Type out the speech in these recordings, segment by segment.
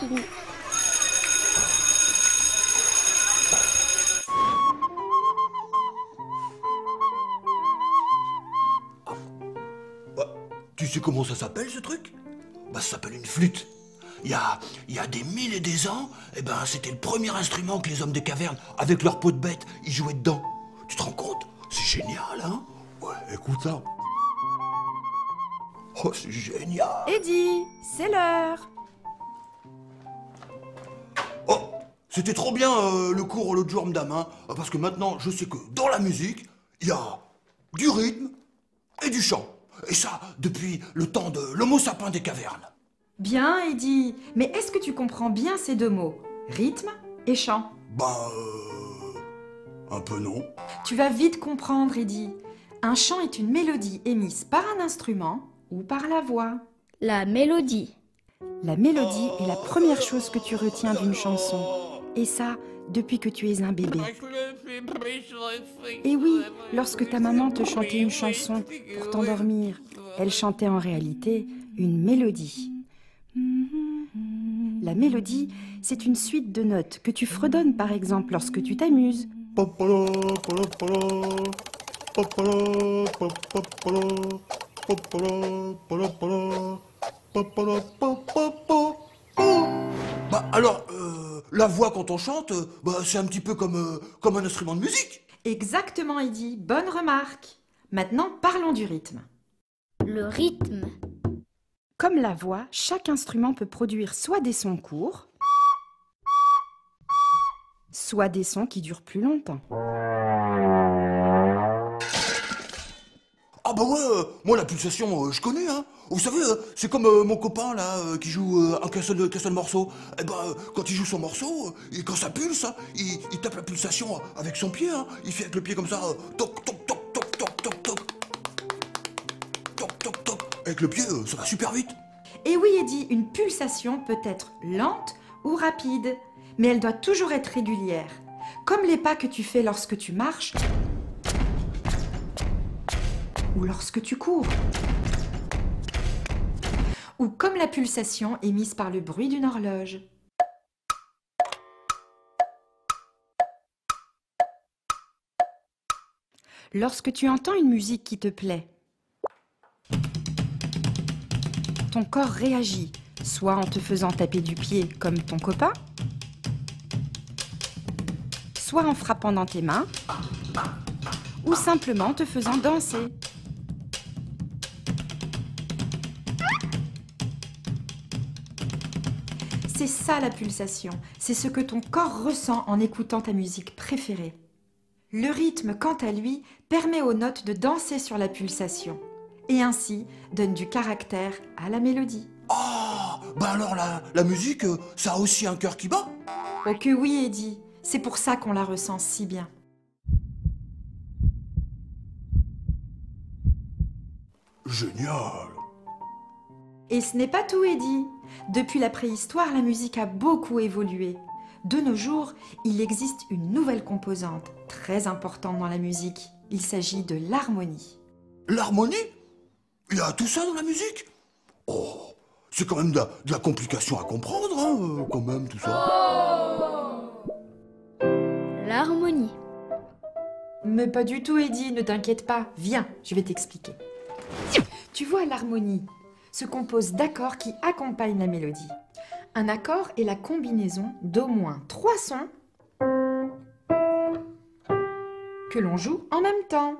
fini. Bah, tu sais comment ça s'appelle ce truc? Bah ça s'appelle une flûte. Il y a des mille et des ans, eh ben c'était le premier instrument que les hommes des cavernes, avec leur peau de bête, ils jouaient dedans. Tu te rends compte? C'est génial, hein? Ouais, écoute ça. Oh, c'est génial! Eddie, c'est l'heure. Oh, c'était trop bien le cours l'autre jour, madame, hein, parce que maintenant, je sais que dans la musique, il y a du rythme et du chant. Et ça, depuis le temps de l'homo sapin des cavernes. Bien, Eddie. Mais est-ce que tu comprends bien ces deux mots? Rythme et chant. Ben, un peu non. Tu vas vite comprendre, Eddie. Un chant est une mélodie émise par un instrument ou par la voix. La mélodie. La mélodie est la première chose que tu retiens d'une chanson. Et ça, depuis que tu es un bébé. Et oui, lorsque ta maman te chantait une chanson pour t'endormir, elle chantait en réalité une mélodie. La mélodie, c'est une suite de notes que tu fredonnes par exemple lorsque tu t'amuses. Bah alors, la voix quand on chante, bah c'est un petit peu comme un instrument de musique. Exactement, Eddie, bonne remarque. Maintenant, parlons du rythme. Le rythme. Comme la voix, chaque instrument peut produire soit des sons courts, soit des sons qui durent plus longtemps. Ah bah ouais, moi la pulsation, je connais, hein. Vous savez, c'est comme mon copain là, qui joue qu'un seul morceau. Eh ben, quand il joue son morceau, et quand ça pulse, hein, il tape la pulsation avec son pied, hein. Il fait avec le pied comme ça, toc toc toc toc toc toc toc toc toc toc. Avec le pied, ça va super vite. Et oui, Eddie, une pulsation peut être lente ou rapide, mais elle doit toujours être régulière. Comme les pas que tu fais lorsque tu marches ou lorsque tu cours. Ou comme la pulsation émise par le bruit d'une horloge. Lorsque tu entends une musique qui te plaît, ton corps réagit, soit en te faisant taper du pied comme ton copain, soit en frappant dans tes mains, ou simplement te faisant danser. C'est ça la pulsation, c'est ce que ton corps ressent en écoutant ta musique préférée. Le rythme, quant à lui, permet aux notes de danser sur la pulsation et ainsi donne du caractère à la mélodie. Ah, bah alors la musique, ça a aussi un cœur qui bat. Oh que oui, Eddie, c'est pour ça qu'on la ressent si bien. Génial. Et ce n'est pas tout, Eddie. Depuis la préhistoire, la musique a beaucoup évolué. De nos jours, il existe une nouvelle composante très importante dans la musique. Il s'agit de l'harmonie. L'harmonie? Il y a tout ça dans la musique? Oh, c'est quand même de la complication à comprendre, hein, quand même, tout ça. L'harmonie. Mais pas du tout, Eddie, ne t'inquiète pas. Viens, je vais t'expliquer. Tu vois, l'harmonie se compose d'accords qui accompagnent la mélodie. Un accord est la combinaison d'au moins 3 sons que l'on joue en même temps.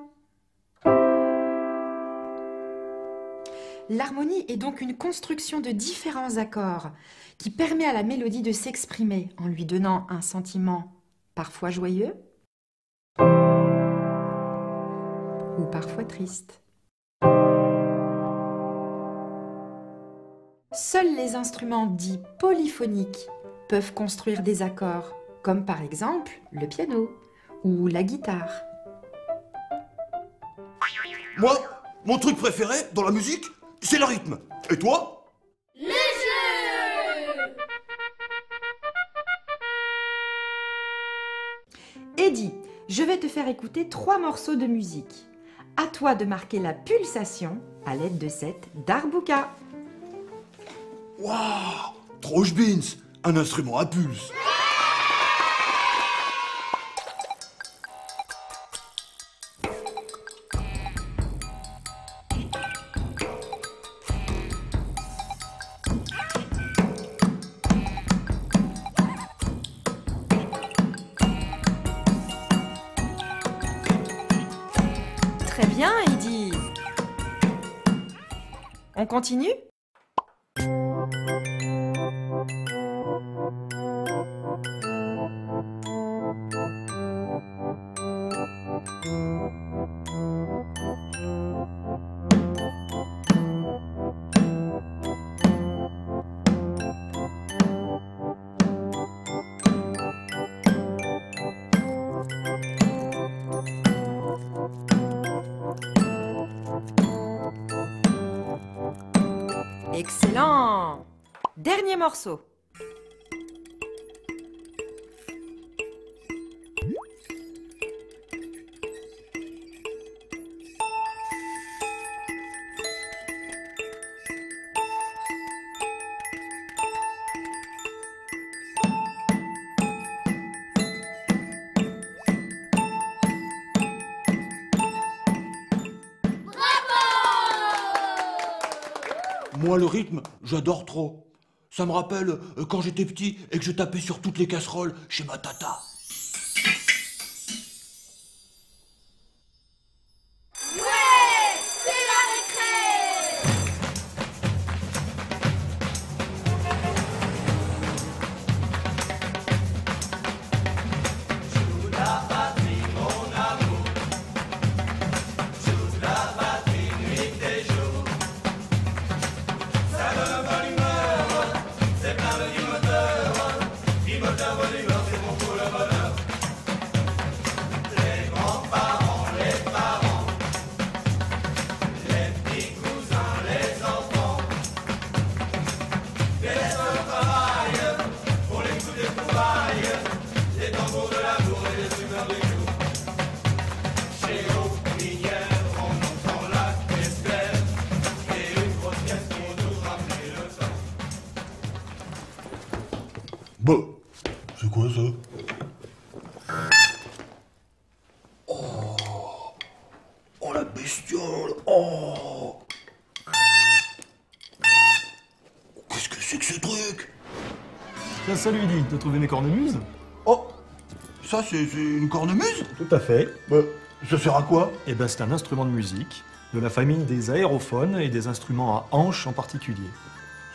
L'harmonie est donc une construction de différents accords qui permet à la mélodie de s'exprimer en lui donnant un sentiment parfois joyeux ou parfois triste. Seuls les instruments dits polyphoniques peuvent construire des accords, comme par exemple le piano ou la guitare. Moi, mon truc préféré dans la musique, c'est le rythme. Et toi? Le jeu. Eddie, je vais te faire écouter 3 morceaux de musique. À toi de marquer la pulsation à l'aide de cette darbuka. Waouh, trop beans. un instrument à pulse. Très bien, Heidi. On continue? Excellent! Dernier morceau. Moi, le rythme, j'adore trop. Ça me rappelle quand j'étais petit et que je tapais sur toutes les casseroles chez ma tata. Ouais, c'est la récré. Bah, c'est quoi ça? Oh, la bestiole. Oh, qu'est-ce que c'est que ce truc? Tiens, salut Eddy, t'as trouvé mes cornemuses? Oh, ça c'est une cornemuse? Tout à fait. Bah, ça sert à quoi? Eh ben, c'est un instrument de musique, de la famille des aérophones et des instruments à hanches en particulier.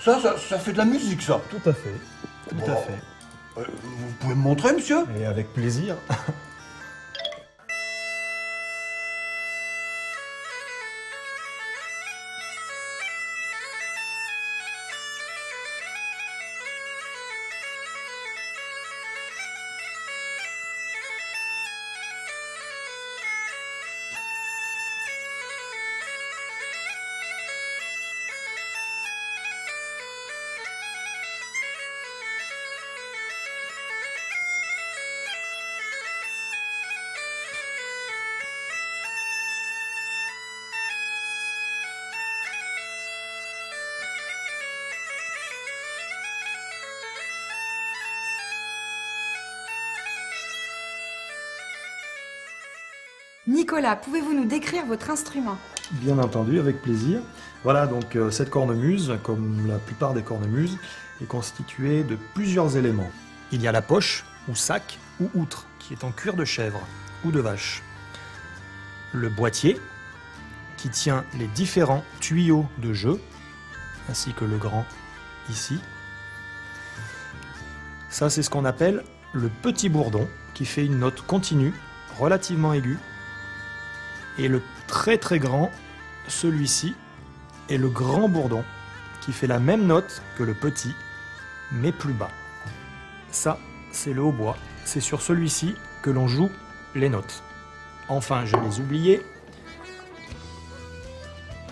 Ça fait de la musique, ça. Tout à fait. Tout à Bon. fait. Vous pouvez me montrer, monsieur? Et avec plaisir. Nicolas, pouvez-vous nous décrire votre instrument? Bien entendu, avec plaisir. Voilà, donc cette cornemuse, comme la plupart des cornemuses, est constituée de plusieurs éléments. Il y a la poche, ou sac, ou outre, qui est en cuir de chèvre ou de vache. Le boîtier, qui tient les différents tuyaux de jeu, ainsi que le grand ici. Ça, c'est ce qu'on appelle le petit bourdon, qui fait une note continue, relativement aiguë. Et le très très grand, celui-ci, est le grand bourdon, qui fait la même note que le petit, mais plus bas. Ça, c'est le hautbois. C'est sur celui-ci que l'on joue les notes. Enfin, je les oubliais,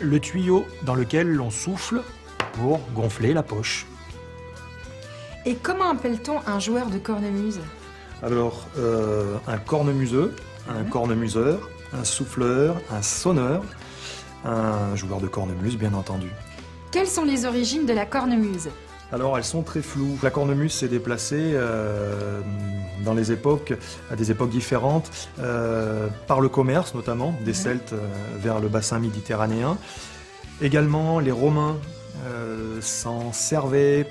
le tuyau dans lequel l'on souffle pour gonfler la poche. Et comment appelle-t-on un joueur de cornemuse? Alors, un cornemuseux, un cornemuseur, un souffleur, un sonneur, un joueur de cornemuse, bien entendu. Quelles sont les origines de la cornemuse? Alors elles sont très floues. La cornemuse s'est déplacée dans les époques, à des époques différentes, par le commerce notamment, des Celtes vers le bassin méditerranéen. Également les Romains s'en servaient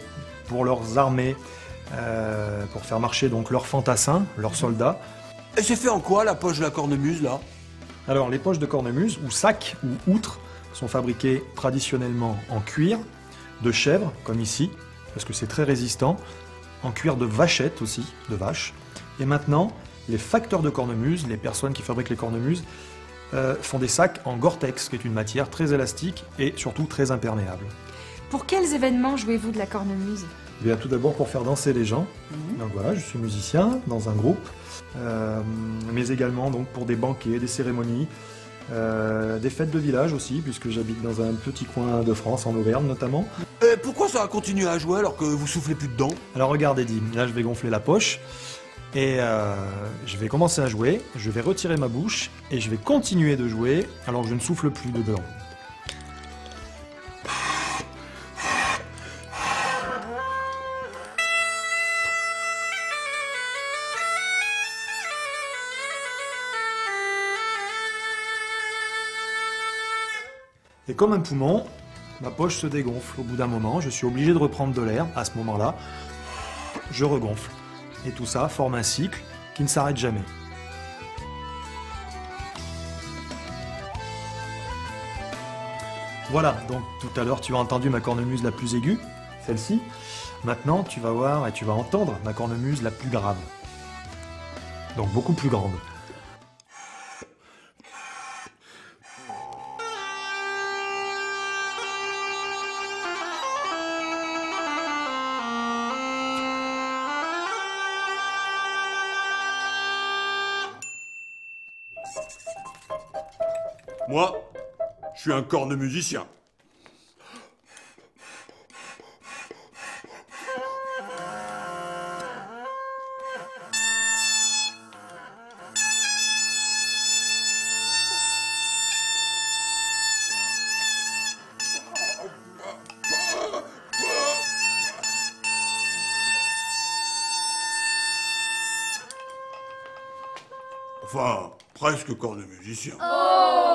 pour leurs armées, pour faire marcher donc leurs fantassins, leurs soldats. Et c'est fait en quoi la poche de la cornemuse là? Alors les poches de cornemuse, ou sacs, ou outres, sont fabriquées traditionnellement en cuir, de chèvre, comme ici, parce que c'est très résistant, en cuir de vachette aussi, de vache. Et maintenant, les facteurs de cornemuse, les personnes qui fabriquent les cornemuses, font des sacs en Gore-Tex, qui est une matière très élastique et surtout très imperméable. Pour quels événements jouez-vous de la cornemuse? Eh bien, tout d'abord pour faire danser les gens. Donc voilà, je suis musicien dans un groupe, mais également donc pour des banquets, des cérémonies, des fêtes de village aussi, puisque j'habite dans un petit coin de France, en Auvergne notamment. Et pourquoi ça a continué à jouer alors que vous soufflez plus dedans? Alors regarde Eddy, là je vais gonfler la poche et je vais commencer à jouer, je vais retirer ma bouche et je vais continuer de jouer alors que je ne souffle plus dedans. Et comme un poumon, ma poche se dégonfle. Au bout d'un moment, je suis obligé de reprendre de l'air. À ce moment-là, je regonfle. Et tout ça forme un cycle qui ne s'arrête jamais. Voilà, donc tout à l'heure tu as entendu ma cornemuse la plus aiguë, celle-ci. Maintenant tu vas voir et tu vas entendre ma cornemuse la plus grave. Donc beaucoup plus grande. Moi, je suis un cornemusicien. Enfin, presque cornemusicien. Oh